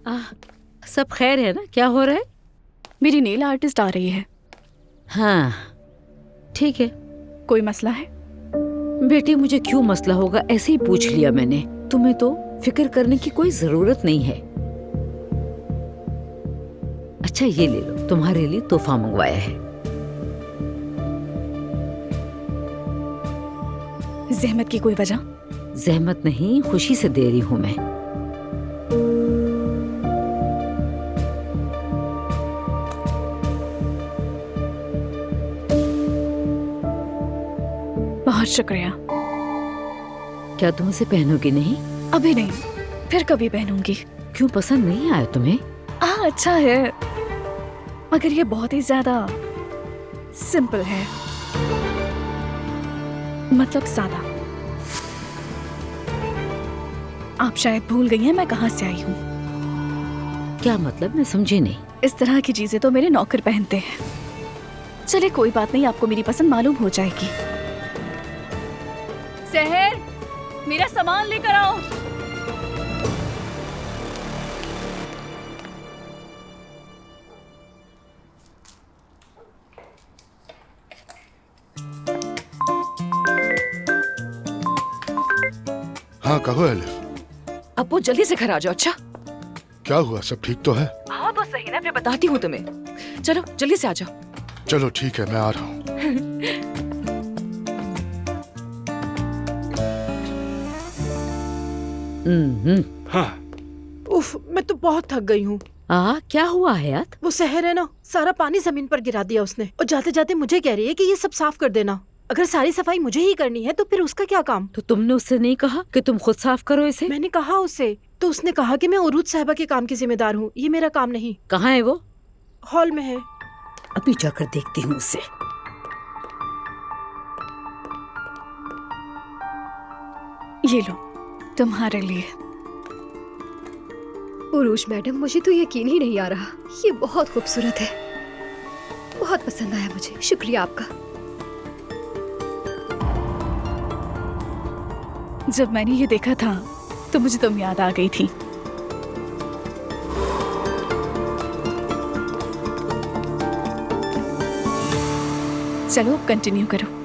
सब खैर है ना? क्या हो रहा है? मेरी नेल आर्टिस्ट आ रही है। हाँ ठीक है। कोई मसला है? बेटी मुझे क्यों मसला होगा, ऐसे ही पूछ लिया मैंने। तुम्हें तो फिक्र करने की कोई जरूरत नहीं है। अच्छा ये ले लो, तुम्हारे लिए तोहफा मंगवाया है। जहमत की कोई वजह? जहमत नहीं, खुशी से दे रही हूँ मैं। बहुत शुक्रिया। क्या तुम इसे पहनोगी नहीं? अभी नहीं, फिर कभी पहनूंगी। क्यों, पसंद नहीं आया तुम्हें? हाँ अच्छा है, मगर ये बहुत ही ज्यादा सिंपल है, मतलब सादा। आप शायद भूल गई हैं मैं कहाँ से आई हूँ। क्या मतलब, मैं समझी नहीं। इस तरह की चीजें तो मेरे नौकर पहनते हैं। चलिए कोई बात नहीं, आपको मेरी पसंद मालूम हो जाएगी। सहर, मेरा सामान लेकर आओ। हाँ कहो एलिफ। अब वो जल्दी से घर आ जाओ। अच्छा क्या हुआ, सब ठीक तो है? हाँ तो सही ना, फिर बताती हूँ तुम्हें। चलो जल्दी से आ जाओ। चलो ठीक है, मैं आ रहा हूँ। हाँ। उफ, मैं तो बहुत थक गई हूँ। क्या हुआ हयात? वो सहर है ना, सारा पानी जमीन पर गिरा दिया उसने, और जाते जाते मुझे कह रही है कि ये सब साफ कर देना। अगर सारी सफाई मुझे ही करनी है तो फिर उसका क्या काम? तो तुमने उससे नहीं कहा कि तुम खुद साफ करो इसे? मैंने कहा उससे, तो उसने कहा कि मैं उरूज साहिबा के काम की जिम्मेदार हूँ, ये मेरा काम नहीं। कहाँ है वो? हॉल में है। अभी जाकर देखती हूँ उसे। ये लो, तुम्हारे लिए। उरूज मैडम, मुझे तो यकीन ही नहीं आ रहा, ये बहुत खूबसूरत है, बहुत पसंद आया मुझे, शुक्रिया आपका। जब मैंने ये देखा था तो मुझे तुम याद आ गई थी। चलो कंटिन्यू करो।